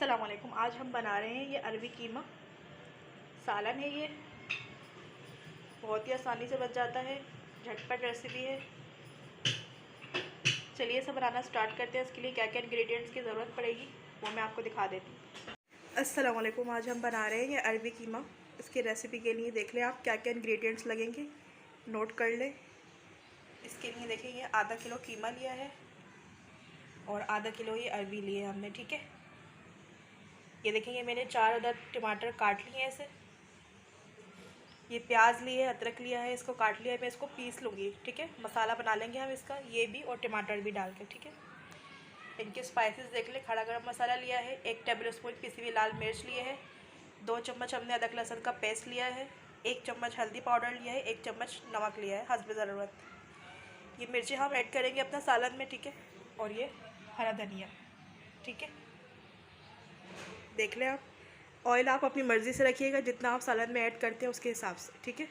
अस्सलाम वालेकुम। आज हम बना रहे हैं ये अरबी कीमा सालन है। ये बहुत ही आसानी से बन जाता है, झटपट रेसिपी है। चलिए इसे बनाना स्टार्ट करते हैं। इसके लिए क्या क्या इंग्रेडिएंट्स की ज़रूरत पड़ेगी वो मैं आपको दिखा देती हूँ। अस्सलाम वालेकुम। आज हम बना रहे हैं ये अरबी कीमा। इसकी रेसिपी के लिए देख लें आप क्या क्या इंग्रेडिएंट्स लगेंगे, नोट कर लें। इसके लिए देखें ये आधा किलो कीमा लिया है और आधा किलो ये अरबी लिए हमने। ठीक है, ये देखेंगे मैंने 4 अदद टमाटर काट लिए हैं ऐसे। ये प्याज लिए है, अदरक लिया है, इसको काट लिया है। मैं इसको पीस लूँगी। ठीक है, मसाला बना लेंगे हम इसका, ये भी और टमाटर भी डाल के। ठीक है, इनके स्पाइसेस देख ले। खड़ा गरम मसाला लिया है, 1 टेबल स्पून पिसी हुई लाल मिर्च लिए है, 2 चम्मच हमने अदरक लहसुन का पेस्ट लिया है, 1 चम्मच हल्दी पाउडर लिया है, 1 चम्मच नमक लिया है हस्ब ज़रूरत। ये मिर्ची हम ऐड करेंगे अपना सालन में। ठीक है, और ये हरा धनिया। ठीक है, देख लें आप। ऑयल आप अपनी मर्ज़ी से रखिएगा, जितना आप सालन में ऐड करते हैं उसके हिसाब से। ठीक है,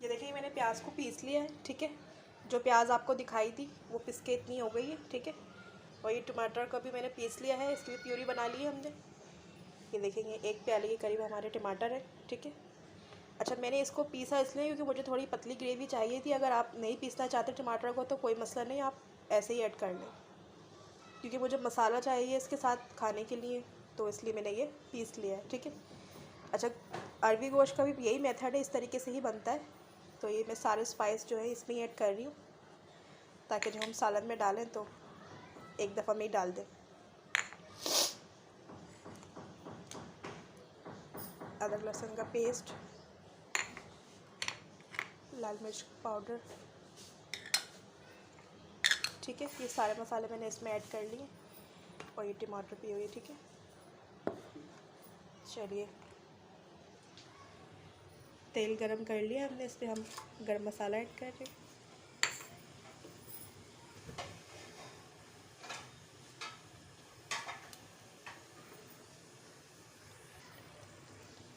ये देखिए मैंने प्याज को पीस लिया है। ठीक है, जो प्याज आपको दिखाई थी वो पिस के इतनी हो गई है। ठीक है, और ये टमाटर को भी मैंने पीस लिया है, इसकी भी प्यूरी बना ली है हमने। ये देखेंगे 1 प्याले के करीब हमारे टमाटर है। ठीक है, अच्छा मैंने इसको पीसा इसलिए क्योंकि मुझे थोड़ी पतली ग्रेवी चाहिए थी। अगर आप नहीं पीसना चाहते टमाटर को तो कोई मसला नहीं, आप ऐसे ही ऐड कर लें, क्योंकि मुझे मसाला चाहिए इसके साथ खाने के लिए, तो इसलिए मैंने ये पीस लिया है। ठीक है, अच्छा अरबी गोश्त का भी यही मेथड है, इस तरीके से ही बनता है। तो ये मैं सारे स्पाइस जो है इसमें ही ऐड कर रही हूँ, ताकि जब हम सालन में डालें तो एक दफ़ा में ही डाल दें। अदरक लहसुन का पेस्ट, लाल मिर्च पाउडर। ठीक है, ये सारे मसाले मैंने इसमें ऐड कर लिए और ये टमाटर भी हुई। ठीक है, चलिए तेल गरम कर लिया हमने, इस पर हम गरम मसाला ऐड कर रहे हैं।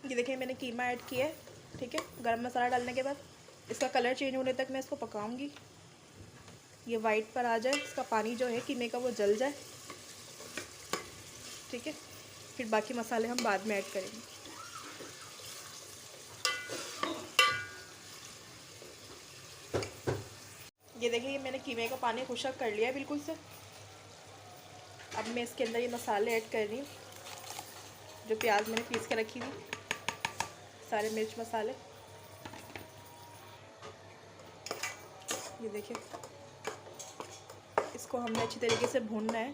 ये देखिए मैंने कीमा ऐड किया है। ठीक है, गरम मसाला डालने के बाद इसका कलर चेंज होने तक मैं इसको पकाऊंगी। ये वाइट पर आ जाए, इसका पानी जो है कीमे का वो जल जाए। ठीक है, फिर बाकी मसाले हम बाद में ऐड करेंगे। ये देखिए मैंने कीमे का पानी खुशक कर लिया है बिल्कुल से। अब मैं इसके अंदर ये मसाले ऐड कर रही हूँ, जो प्याज मैंने पीस के रखी थी, सारे मिर्च मसाले। ये देखिए इसको हमने अच्छी तरीके से भूनना है।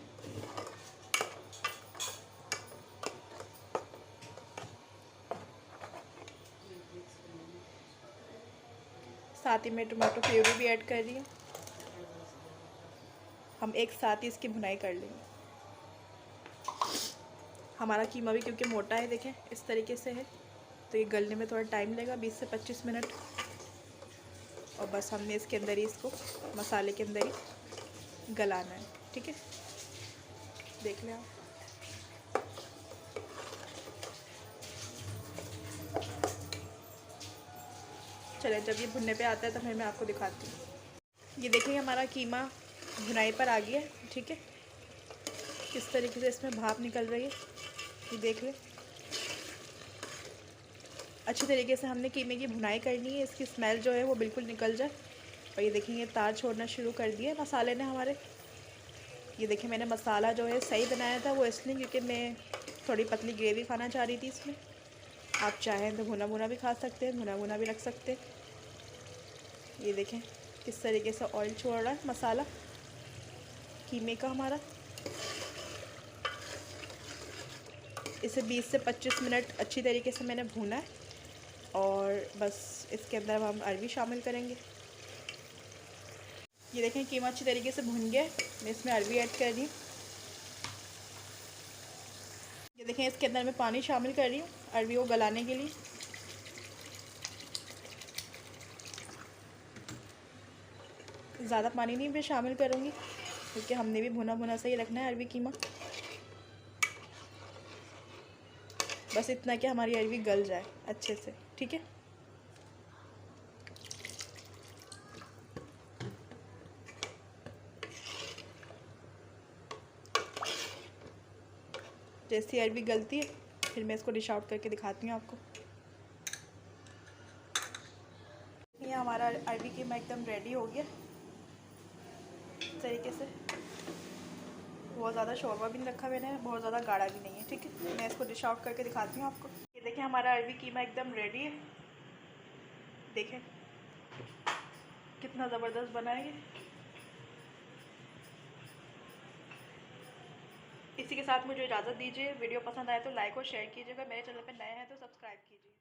साथ ही मैं टमाटो प्यूरी भी ऐड कर रही हूँ। हम एक साथ ही इसकी भुनाई कर लेंगे। हमारा कीमा भी क्योंकि मोटा है, देखें इस तरीके से है, तो ये गलने में थोड़ा टाइम लगेगा, 20 से 25 मिनट। और बस हमने इसके अंदर ही इसको मसाले के अंदर ही गलाना है। ठीक है, देख लें आप। चले जब ये भुनने पे आता है तो फिर मैं आपको दिखाती हूँ। ये देखिए हमारा कीमा भुनाई पर आ गया है। ठीक है, किस तरीके से इसमें भाप निकल रही है, ये देख लें। अच्छी तरीके से हमने कीमे की भुनाई करनी है, इसकी स्मेल जो है वो बिल्कुल निकल जाए। और ये देखिए तार छोड़ना शुरू कर दिया मसाले ने हमारे। ये देखिए मैंने मसाला जो है सही बनाया था, वो इसलिए क्योंकि मैं थोड़ी पतली ग्रेवी खाना चाह रही थी इसमें। आप चाहें तो भुना भुना भी खा सकते हैं, भुना भुना भी रख सकते हैं। ये देखें किस तरीके से ऑयल छोड़ रहा है मसाला कीमे का हमारा। इसे 20 से 25 मिनट अच्छी तरीके से मैंने भूना है। और बस इसके अंदर हम अरबी शामिल करेंगे। ये देखें कीमा अच्छी तरीके से भुन गया, मैं इसमें अरबी ऐड कर रही हूँ। ये देखें इसके अंदर मैं पानी शामिल कर रही हूँ अरबी को गलाने के लिए। ज़्यादा पानी नहीं मैं शामिल करूँगी, क्योंकि हमने भी भुना भुना से ही रखना है अरबी कीमा। बस इतना कि हमारी अरबी गल जाए अच्छे से। ठीक है, जैसी अरबी गलती है फिर मैं इसको डिश आउट करके दिखाती हूँ आपको। ये हमारा अरबी कीमा एकदम रेडी हो गया इस तरीके से। बहुत ज़्यादा शोरबा भी नहीं रखा मैंने, बहुत ज़्यादा गाढ़ा भी नहीं है, ठीक है। मैं इसको डिश आउट करके दिखाती हूँ आपको। ये देखिए हमारा अरबी कीमा एकदम रेडी है। देखें कितना ज़बरदस्त बना है ये। इसी के साथ मुझे इजाज़त दीजिए। वीडियो पसंद आए तो लाइक और शेयर कीजिएगा। मेरे चैनल पर नए हैं तो सब्सक्राइब कीजिए।